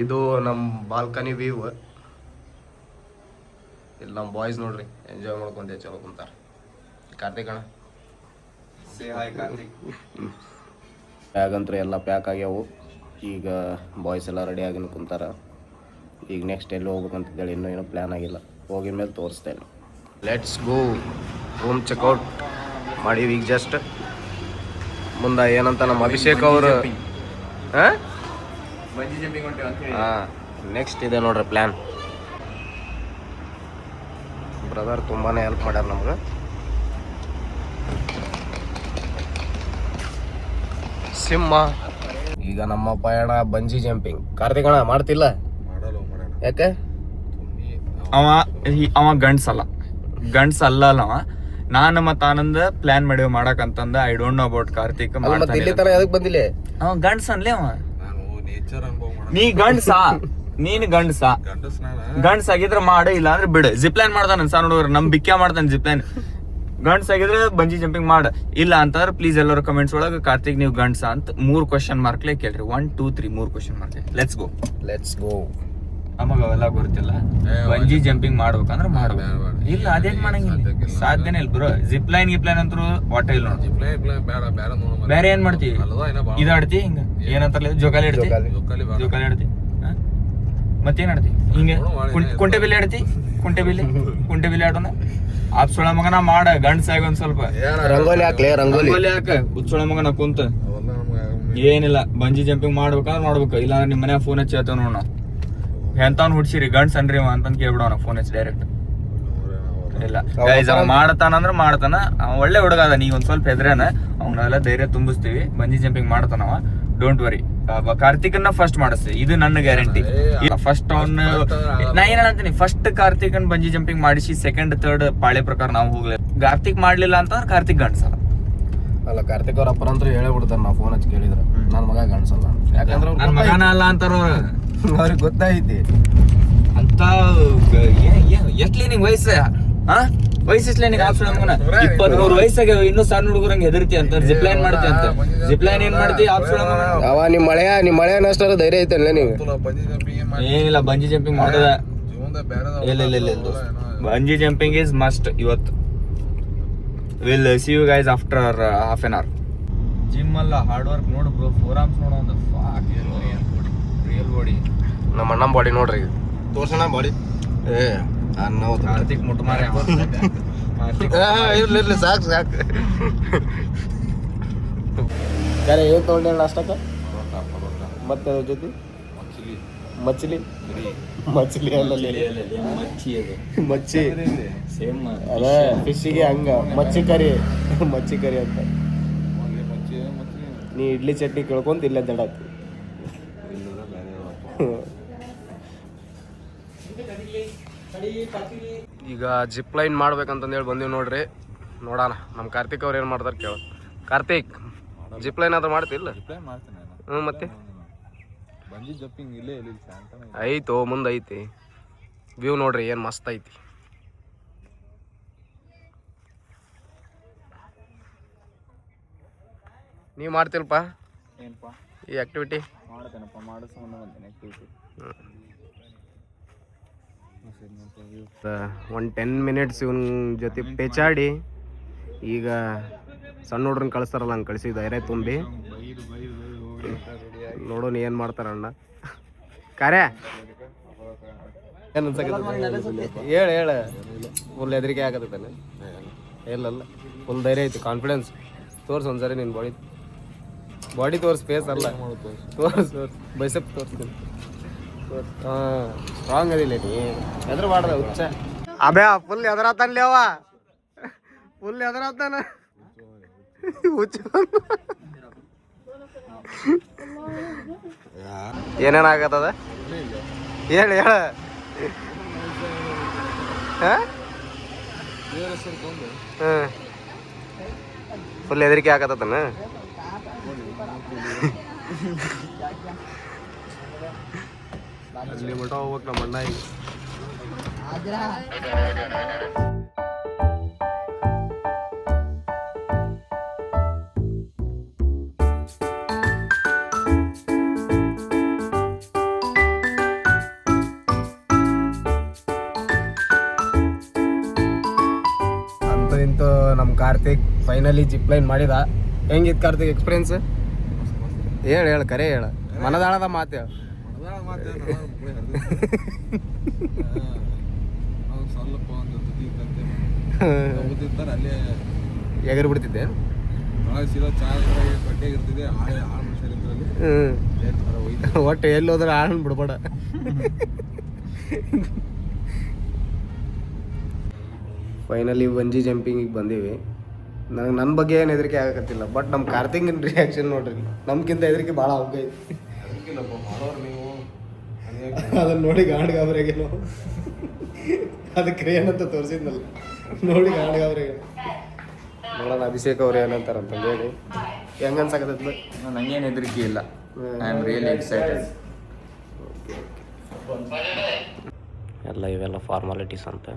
ಇದು ನಮ್ಮ balcony view. ಇಲ್ಲಿ ನಮ್ಮ ಬಾಯ್ಸ್ ನೋಡ್ರಿ ಎಂಜಾಯ್ ಮಾಡ್ಕೊಂತ ಚಲೋ ಕುಂತಾರ. ಕಾರ್ತಿಕ್ ಅಣ್ಣ ಬ್ಯಾಗಂತೂ ಎಲ್ಲ ಪ್ಯಾಕ್ ಆಗ್ಯಾವು. ಈಗ ಬಾಯ್ಸ್ ಎಲ್ಲ ರೆಡಿ ಆಗಿ ಕುಂತಾರ. ಈಗ ನೆಕ್ಸ್ಟ್ ಎಲ್ಲಿ ಹೋಗ್ಬೇಕಂತೇಳಿ ಇನ್ನೂ ಏನೋ ಪ್ಲ್ಯಾನ್ ಆಗಿಲ್ಲ. ಹೋಗಿದ ಮೇಲೆ ತೋರಿಸ್ತೇನೆ. Let's go. ರೂಮ್ ಚೆಕ್ಔಟ್ ಮಾಡೀವಿ ಈಗ ಜಸ್ಟ್. ಮುಂದೆ ಏನಂತ ನಮ್ಮ ಅಭಿಷೇಕ್ ಅವರು ಹಾಂ ನೆಕ್ಸ್ಟ್ ಇದೆ ನೋಡ್ರಿ ಪ್ಲ್ಯಾನ್. ಬ್ರದರ್ ತುಂಬಾ ಹೆಲ್ಪ್ ಮಾಡ್ಯಾರ ನಮ್ಗೆ. ಸಿಂಹ. ಈಗ ನಮ್ಮ ಪಯಣ ಬಂಜಿ ಜಂಪಿಂಗ್. ಕಾರ್ತಿಕ್ ಅಣ್ಣ ಮಾಡ್ತಿಲ್ಲ ಯಾಕೆ? ಅವ ಗಂಡ್ಸಲ್ಲ ಅವ. ನಾನು ಮತ್ತು ಆನಂದ ಪ್ಲಾನ್ ಮಾಡಿವ್ ಮಾಡಕಂತಂದ. I don't know about Karthik. ಇಲ್ಲಿ ತರ ಯಾವ್ದಕ್ ಬಂದಿಲ್ಲ ಅವ ಗಂಡ್ಸ ಅನ್ಲೇ ಅವ. ನೀ ಗಂಡ್ಸ, ನೀನ್ ಗಂಡ್ಸ ಆಗಿದ್ರೆ ಮಾಡ, ಇಲ್ಲ ಅಂದ್ರೆ ಬಿಡು. ಜಿಪ್ಲೈನ್ ಮಾಡ್ತಾನ ಸಣ್ಣ ಹುಡುಗರು, ನಮ್ ಬಿಕ್ಕ ಮಾಡ್ತಾನೆ ಜಿಪ್ಲೈನ್. ಗಂಡ್ಸ್ ಆಗಿದ್ರೆ ಬಂಜಿ ಜಂಪಿಂಗ್ ಮಾಡ, ಇಲ್ಲ ಅಂತಂದ್ರೆ ಪ್ಲೀಸ್ ಎಲ್ಲರೂ ಕಮೆಂಟ್ಸ್ ಒಳಗೆ ಕಾರ್ತಿಕ್ ನೀವು ಗಂಡ್ಸ ಅಂತ 3 ಕ್ವಶನ್ ಮಾರ್ಕ್ಲೇ ಕೇಳ್ರಿ. 1 2 3 3 ಕ್ವಶನ್ ಮಾರ್ಕ್. Let's go. ನಮಗ ಅವೆಲ್ಲ ಗೊತ್ತಿಲ್ಲ. ಬಂಜಿ ಜಂಪಿಂಗ್ ಮಾಡ್ಬೇಕಂದ್ರೆ ಮಾಡ್ಬೇಕು. ಇಲ್ಲ ಅದೇನ್ ಮಾಡಂಗಿಲ್ಲ, ಸಾಧ್ಯನೇ ಇಲ್ಲ ಬ್ರೋ. ಜಿಪ್ಲೈನ್ ಅಂತೂ ಒಟ್ಟ ಇಲ್ಲ ನೋಡಿ. ಬೇರೆ ಏನ್ ಮಾಡ್ತೀವಿ? ಇದಾಡ್ತಿ ಹಿಂಗ ಏನಂತಾರಲ್ಲ, ಜೋಕಾಲಿ ಆಡ್ತಿ. ಮತ್ತೇನ್ ಆಡ್ತಿ? ಹಿಂಗ ಕುಂಟೆ ಬಿಲ್ಲೆ ಆಡ್ತಿ. ಕುಂಟೆ ಬಿಲ್ಲೆ ಆಡೋಣ. ಆಪ್ಸೊಳ ಮಗನ ಮಾಡ, ಗಂಡ್ಸಾಗ ಒಂದ್ ಸ್ವಲ್ಪ ರಂಗೋಲಿ ಹಾಕ. ಉಚ್ಚೊಳ ಮಗನ ಕುಂತ ಏನಿಲ್ಲ. ಬಂಜಿ ಜಂಪಿಂಗ್ ಮಾಡ್ಬೇಕಂದ್ರೆ ಮಾಡ್ಬೇಕು. ಇಲ್ಲ ನಿಮ್ ಮನ್ಯಾಗ ಫೋನ್ ಹಚ್ಚಿ ಹೇಳ್ತೇವ್ ನೋಡ್. ನಾವು ಎಂತವ್ನ ಹುಡ್ಸಿರಿ ಗಂಡ್ಸ್ ಅನ್ರಿ ಅಂತಂದ್ ಕೇಳ್ಬಿಡೋಣ ಫೋನ್ ಹಚ್ಚಿ ಡೈರೆಕ್ಟ್. ಇಲ್ಲ ಅವ ಮಾಡ್ತಾನಂದ್ರ ಮಾಡ್ತಾನ. ಅವ ಒಳ್ಳೆ ಹುಡುಗ ಅದ. ನೀ ಒಂದ್ ಸ್ವಲ್ಪ ಹೆದ್ರೇನ, ಅವನ್ನೆಲ್ಲ ಧೈರ್ಯ ತುಂಬಿಸ್ತೀವಿ. Bungee jumping ಮಾಡ್ತಾನವ, don't worry. ಕಾರ್ತಿಕನ್ನ first ಮಾಡಿಸ್ತೀವಿ, ಇದು ನನ್ನ ಗ್ಯಾರಂಟಿ. ಫಸ್ಟ್ ಅವ್ನ ನಾ ಏನ್ ಹೇಳ್ತೀನಿ, ಫಸ್ಟ್ ಕಾರ್ತಿಕನ್ ಬಂಜಿ ಜಂಪಿಂಗ್ ಮಾಡಿಸಿ ಸೆಕೆಂಡ್ ಥರ್ಡ್ ಪಾಳೆ ಪ್ರಕಾರ ನಾವು ಹೋಗ್ಲಿ. ಕಾರ್ತಿಕ್ ಮಾಡ್ಲಿಲ್ಲ ಅಂತಂದ್ರೆ ಕಾರ್ತಿಕ್ ಗಂಡ್ಸಲ್ಲ. ಅಲ್ಲ, ಕಾರ್ತಿಕ್ ಅವ್ರ ಅಪ್ಪರಂತೂ ಹೇಳೇ ಬಿಡ್ತಾರ. ನಾವು ಫೋನ್ ಹಚ್ಚಿ ಕೇಳಿದ್ರ ನನ್ ಮಗ ಗಂಡ್ಸಲ್ಲ, ಯಾಕಂದ್ರೆ ನನ್ ಮಗನ ಅಲ್ಲ ಅಂತಾರ ಅವ್ರಿಗೆ ಗೊತ್ತಾಯ್ತಿ ಅಂತ. ಎಷ್ಟ್ಲಿ ನಿಂಗ್ ವಯಸ್ಸ? ವಯಸ್ಸೇ ನಿಂಗೆ ಆಪ್ಷನ್ 23 ವಯಸ್ಸಾಗ ಇನ್ನೂ ಸಣ್ಣ ಹುಡುಗರಂಗೆ ಹೆದರ್ತಿ ಅಂತ. ಜಿಪ್ಲೈನ್ ಮಾಡ್ತಿ ಅಂತ. ಜಿಪ್ಲೈನ್ ಏನ್ ಮಾಡ್ತಿ? ಆಪ್ಷನ್ ಅವ ನಿಮ್ ಮಳೆಯ ಅಷ್ಟಾರ ಧೈರ್ಯ ಐತಲ್ಲ ನೀವು? ಏನಿಲ್ಲ, ಬಂಜಿ ಜಂಪಿಂಗ್ ಮಾಡೋದ ಇಲ್ಲ. ಬಂಜಿ ಜಂಪಿಂಗ್ ಇಸ್ ಮಸ್ಟ್ ಇವತ್ತು. Will see you guys after half an hour. Gym ಅಲ್ಲ, ಹಾರ್ಡ್ ವರ್ಕ್ ನೋಡು ಬ್ರೋ. 4 ಆರ್ಮ್ಸ್ ನೋಡೋ ಒಂದು ರಿಯಲ್ ಬಾಡಿ. ನಮ್ಮ ಅಣ್ಣ ಬಾಡಿ ನೋಡ್ರಿ, ತೋರ್ಸೋಣ ಬಾಡಿ. ಕಾರ್ತಿಕ್ ಮುಟ್ಟ ಮಾರ. ಇರ್ಲಿ ಸಾಕು ಯಾರೇ ಏನ್ ತಗೊಂಡೆ ಅಷ್ಟಕ್ಕ? ಮತ್ತೆ ಜೊತೆ ಮಚ್ಲಿ ಮಚ್ಚಿ ಸೇಮ್ ಅದ ಫಿಶ್ಗೆ ಹಂಗ ಮಚ್ಚಿ ಕರಿ ಅಂತ. ನೀ ಇಡ್ಲಿ ಚಟ್ನಿ ಕೇಳ್ಕೊಂತ ಇಲ್ಲೇ ದಡಾತಿ. ಈಗ ಜಿಪ್ ಲೈನ್ ಮಾಡ್ಬೇಕಂತಂದೇಳಿ ಬಂದೀವಿ ನೋಡ್ರಿ. ನೋಡೋಣ ನಮ್ಮ ಕಾರ್ತಿಕ್ ಅವ್ರು ಏನು ಮಾಡ್ತಾರೆ ಕೇಳ. ಕಾರ್ತಿಕ್, ಜಿಪ್ ಲೈನ್ ಆದ್ರೂ ಮಾಡ್ತಿಲ್ಲ? ಮತ್ತೆ ಐತೋ ಮುಂದೆ ಐತಿ ವ್ಯೂ ನೋಡ್ರಿ, ಏನು ಮಸ್ತ್ ಐತಿ. ನೀವು ಮಾಡ್ತಿಲ್ಪ ಈ ಆಕ್ಟಿವಿಟಿ? ಒಂದು 10 ಮಿನಿಟ್ಸ್ ಇವನ್ ಜೊತೆ ಪೇಚಾಡಿ ಈಗ ಸಣ್ಣ ಹುಡ್ರನ್ನ ಕಳಿಸ್ತಾರಲ್ಲ, ಹಂಗೆ ಕಳಿಸಿ ಧೈರ್ಯ ತುಂಬಿ ನೋಡೋಣ ಏನು ಮಾಡ್ತಾರಣ್ಣ. ಕಾರ್ಯ ಏನು ಅನ್ಸಕತ್ತ? ಹೇಳ ಫುಲ್ ಹೆದರಿಕೆ ಆಗತ್ತಾನೆ? ಇಲ್ಲಲ್ಲ, ಫುಲ್ ಧೈರ್ಯ ಐತಿ, ಕಾನ್ಫಿಡೆನ್ಸ್ ತೋರ್ಸು ಒಂದ್ಸರಿ. ನಿನ್ನ ಬಾಡಿ ತೋರ್ಸು, ಫೇಸ್ ಅಲ್ಲ. ತೋರ್ಸು ಬೈಸೆಪ್ ತೋರಿಸ್ತೀನಿ. ಸ್ಟ್ರಾಂಗ್ ಅದಿಲ್ಲ ನೀ, ಎದ್ರ ಮಾಡ್ದ ಹುಚ್ಚ. ಅಬೇ ಫುಲ್ ಎದರಾತಾನ್ಲಿ ಅವ, ಫುಲ್ ಎದರಾತಾನ ಹುಚ್ಚ. ಏನೇನಾಗತ್ತದ ಹೇಳ ಫುಲ್ ಹೆದರಿಕೆ ಆಗತ್ತನ? ಅಲ್ಲಿ ಮಠ ಹೋಗ್ಬೇಕು ನಮ್ಮ ಅಣ್ಣ ಈಗ. ಇವತ್ತು ನಮ್ಮ ಕಾರ್ತಿಕ್ ಫೈನಲಿ ಜಿಪ್ ಲೈನ್ ಮಾಡಿದ. ಹೆಂಗಿತ್ತು ಕಾರ್ತಿಕ್ ಎಕ್ಸ್ಪೀರಿಯನ್ಸ್? ಹೇಳು ಕರೆ ಹೇಳು, ಮನದಾಳದ ಮಾತು ಹೇಳು. ಎಗರ್ ಬಿಡ್ತಿದ್ದೆ ಒಟ್ಟು ಎಲ್ಲಿ ಹೋದ್ರೆ ಆಳ್ ಬಿಡ್ಬೇಡ. ಫೈನಲಿ ಬಂಜಿ ಜಂಪಿಂಗಿಗೆ ಬಂದೀವಿ. ನನಗೆ ನನ್ನ ಬಗ್ಗೆ ಏನು ಹೆದರಿಕೆ ಆಗಕತ್ತಿಲ್ಲ, ಬಟ್ ನಮ್ಮ ಕಾರ್ತಿಕ್ನ ರಿಯಾಕ್ಷನ್ ನೋಡ್ರಿ, ನಮ್ಗಿಂತ ಹೆದರಿಕೆ ಭಾಳ ಅವಕ ಐತಿ. ಅದನ್ನ ನೋಡಿ ಗಾಡ್ ಗಾಬರಿಗೆ ನಾವು ಅದಕ್ಕೆ ಏನಂತ ತೋರಿಸಿದ್ನಲ್ಲ, ನೋಡಿ ಗಾಡ್ ಗಾಬರಿಗೆ ನೋಡೋಣ ಅಭಿಷೇಕ್ ಅವ್ರು ಏನಂತಾರಂತ ಹೇಳಿ. ಹೆಂಗೆ ಅನ್ಸಕತ್ತದ? ನಂಗೇನು ಹೆದರಿಕೆ ಇಲ್ಲ. I am really excited. ಎಲ್ಲ ಇವೆಲ್ಲ ಫಾರ್ಮಾಲಿಟೀಸ್ ಅಂತ.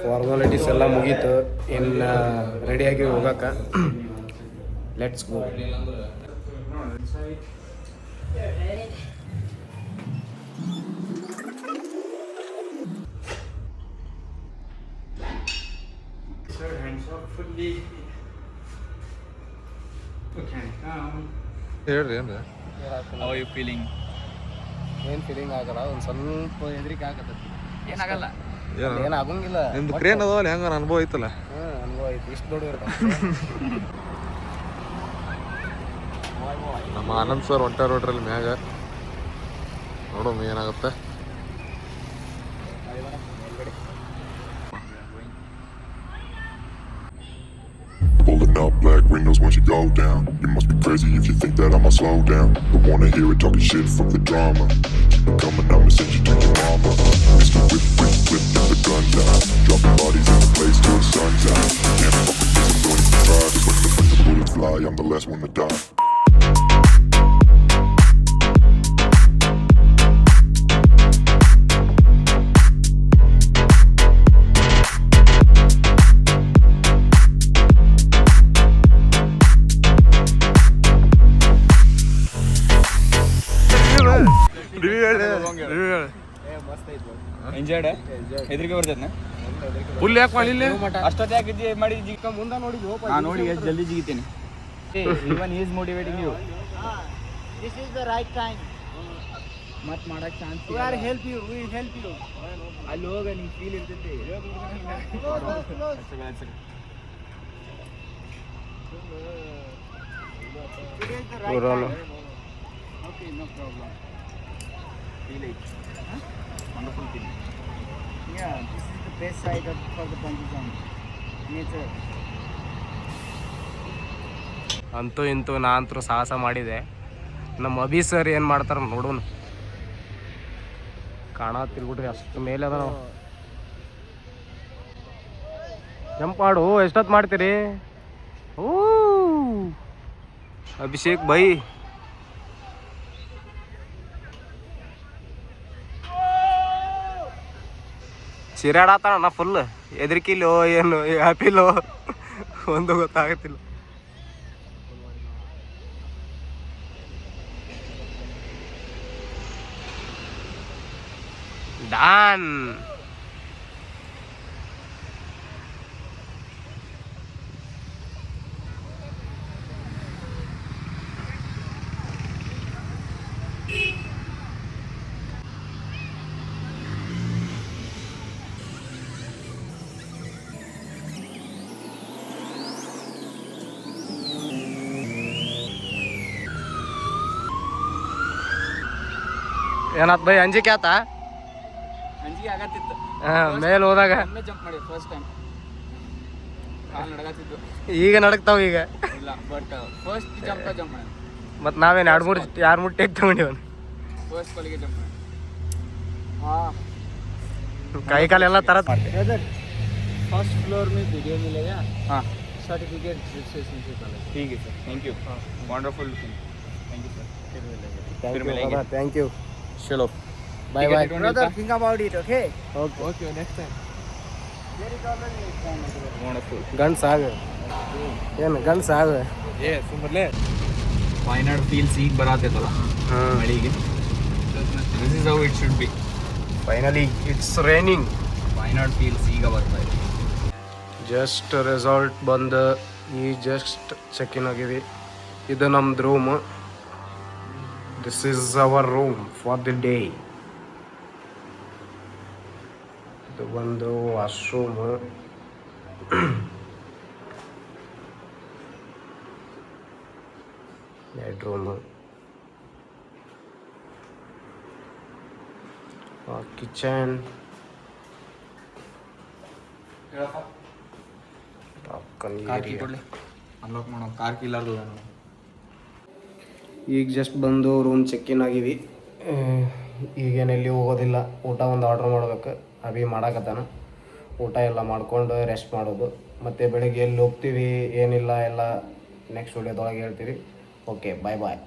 ಫಾರ್ಮಾಲಿಟೀಸ್ ಎಲ್ಲ ಮುಗೀತು, ಇನ್ನು ರೆಡಿಯಾಗಿ ಹೋಗಕ್ಕೆ. Let's go. ಹೇಳ್ರಿ ಏನ್ರಿ? How you feeling? ಏನು ಫೀಲಿಂಗ್ ಆಗಲ್ಲ, ಒಂದು ಸ್ವಲ್ಪ ಹೆದರಿಕೆ ಆಗತ್ತೈತಿ. ಏನಾಗಲ್ಲ, ಏನು ಆಗಂಗಿಲ್ಲ. ನಿಮ್ದು ಕ್ರೇನ್ ಅದಾವಲ್ಲ, ಹೆಂಗ ಅನುಭವ ಐತಲ್ಲ? ಅನುಭವ ಐತಿ, ಇಷ್ಟು ದೊಡ್ಡ ನಮ್ಮ ಆನಂದ್ ಸರ್ ಹೊಂಟಾರ ನೋಡ್ರಲ್ಲಿ ಮ್ಯಾಗ, ನೋಡೋಣ ಏನಾಗುತ್ತೆ. Pulling up black windows once you go down. You must be crazy if you think that I'ma slow down. Don't wanna hear it talking shit, fuck the drama. Keep it coming, I'ma send you to your mama. Mr. Whip, whip, whip, get the guns out. Dropping bodies in the place till the sun's out. Can't fuck with this, I'm going to try. Just when the bullets fly, I'm the last one to die. Enjoyed? ಹೆದರಿಕೆ ಬರ್ತೈತೆ? Full ಯಾಕೆ ಮಾಡಿಲ್ಲ? ಅಷ್ಟೊತ್ತು ಯಾಕೆ ಮಾಡಿ ಜಿಕ್ಕ ಮುಂದೆ ನೋಡಿ ನಾನು ನೋಡಿ ಎಷ್ಟು ಜಲ್ದಿ ಜಿಗಿತೀನಿ. ಇವನ್ is motivating you. This is the right time. ಮತ್ ಮಾಡಕ್ chance. We are help you. We help you. ಅಲ್ಲಿ ಹೋಗ ನಿಂಗೆ ಫೀಲ್ ಇರ್ತೈತಿ. It is the right Roll. time. Okay, no problem. Feel ಐತಿ. Wonderful feel. Yeah, this is the best side for the bungee jump. Nature. ಅಂತೂ ಇಂತೂ ನಾ ಅಂತೂ ಸಾಹಸ ಮಾಡಿದೆ. ನಮ್ಮ ಅಭಿ ಸರ್ ಏನು ಮಾಡ್ತಾರೆ ನೋಡೋಣ. ಕಾಣತ್ತಿರ್ಬಿಟ್ರಿ ಅಷ್ಟು ಮೇಲೆ ಅದ. ನಾವು ಜಂಪ್ ಮಾಡು, ಎಷ್ಟೊತ್ತು ಮಾಡ್ತೀರಿ? ಓ ಅಭಿಷೇಕ್ ಬೈ ಚಿರಾಡಾತಾನ ಫುಲ್. ಹೆದರಿಕಿಲ್ಲೋ ಏನು ಹ್ಯಾಪಿಲೋ ಒಂದು ಗೊತ್ತಾಗತ್ತಿಲ್ಲ. ಡಾನ್. ಏನಾತ್ ಬೈ, ಅಂಜಿಕೆ ಆತಾ? ಅಂಜಿಕೆ ಆಗತ್ತಿತ್ತು ಮೇಲೆ ಹೋದಾಗ. ಒಮ್ಮೆ ಜಂಪ್ ಮಾಡಿ ಫಸ್ಟ್ ಟೈಮ್ ಕಾಲು ನಡಗತ್ತಿದ್ದು. ಈಗ ನಡಕ್ತಾವ ಈಗ. ಇಲ್ಲ ಬಟ್ ಫಸ್ಟ್ ಜಂಪ್ ಮಾಡಿ. ಮತ್ತು ನಾವೇನು ಎರಡು ಮೂರು ಟೇಕ್ ತಗೊಂಡಿವನು. ಫಸ್ಟ್ ಕಾಲಿಗೆ ಜಂಪ್ ಮಾಡಿ. ಕೈ ಕಾಲೆಲ್ಲ ತರ. Brother, first floor में वीडियो मिलेगा. हाँ सर्टिफिकेट रजिस्ट्रेशन से पहले. ठीक है sir, thank you. Wonderful thank you sir. फिर मिलेंगे. Thank you. चलो bye bye. Brother, think about it, okay? Okay next time. There is already next time. Wonderful. ಗಂಡ್ಸ್ ಆಗ ಏನು ಗಂಡ್ಸ್ ಆಗ. ಸುಮ್ಮನೆ ವಾಯ್ನಾಡ್ ಫೀಲ್ಸ್ ಈಗ ಬರತ್ತೈತಲ್ಲ ಮಳೆಗೆ. This is how it should be. Finally it's raining. Why not feels ಈಗ ಬರ್ತಾ ಇದೆ. ಜಸ್ಟ್ ರೆಸಾರ್ಟ್ ಬಂದು ಈ ಜಸ್ಟ್ ಚೆಕ್ ಇನ್ ಆಗಿವಿ. ಇದು ನಮ್ದು room. This is our room for the day. ಇದು ಒಂದು washroom. Bedroom, kitchen, car key ಕೊಡ್ಲಿ, ಅನ್ಲಾಕ್ ಮಾಡೋ. ಕಾರ್ ಕೀ ಇಲ್ಲಾರ್ದು ಈಗ ಜಸ್ಟ್ ಬಂದು ರೂಮ್ ಚೆಕ್ ಇನ್ ಆಗಿವಿ. ಈಗೇನೆಲ್ಲಿ ಹೋಗೋದಿಲ್ಲ. ಊಟ ಒಂದು ಆರ್ಡ್ರ್ ಮಾಡ್ಬೇಕು. ಅಭಿ ಮಾಡಾಕತ್ತಾನ. ಊಟ ಎಲ್ಲ ಮಾಡ್ಕೊಂಡು ರೆಸ್ಟ್ ಮಾಡೋದು. ಮತ್ತು ಬೆಳಗ್ಗೆ ಎಲ್ಲಿ ಹೋಗ್ತೀವಿ ಏನಿಲ್ಲ ಎಲ್ಲ ನೆಕ್ಸ್ಟ್ ವಿಡಿಯೋದೊಳಗೆ ಹೇಳ್ತೀವಿ. ಓಕೆ, ಬಾಯ್ ಬಾಯ್.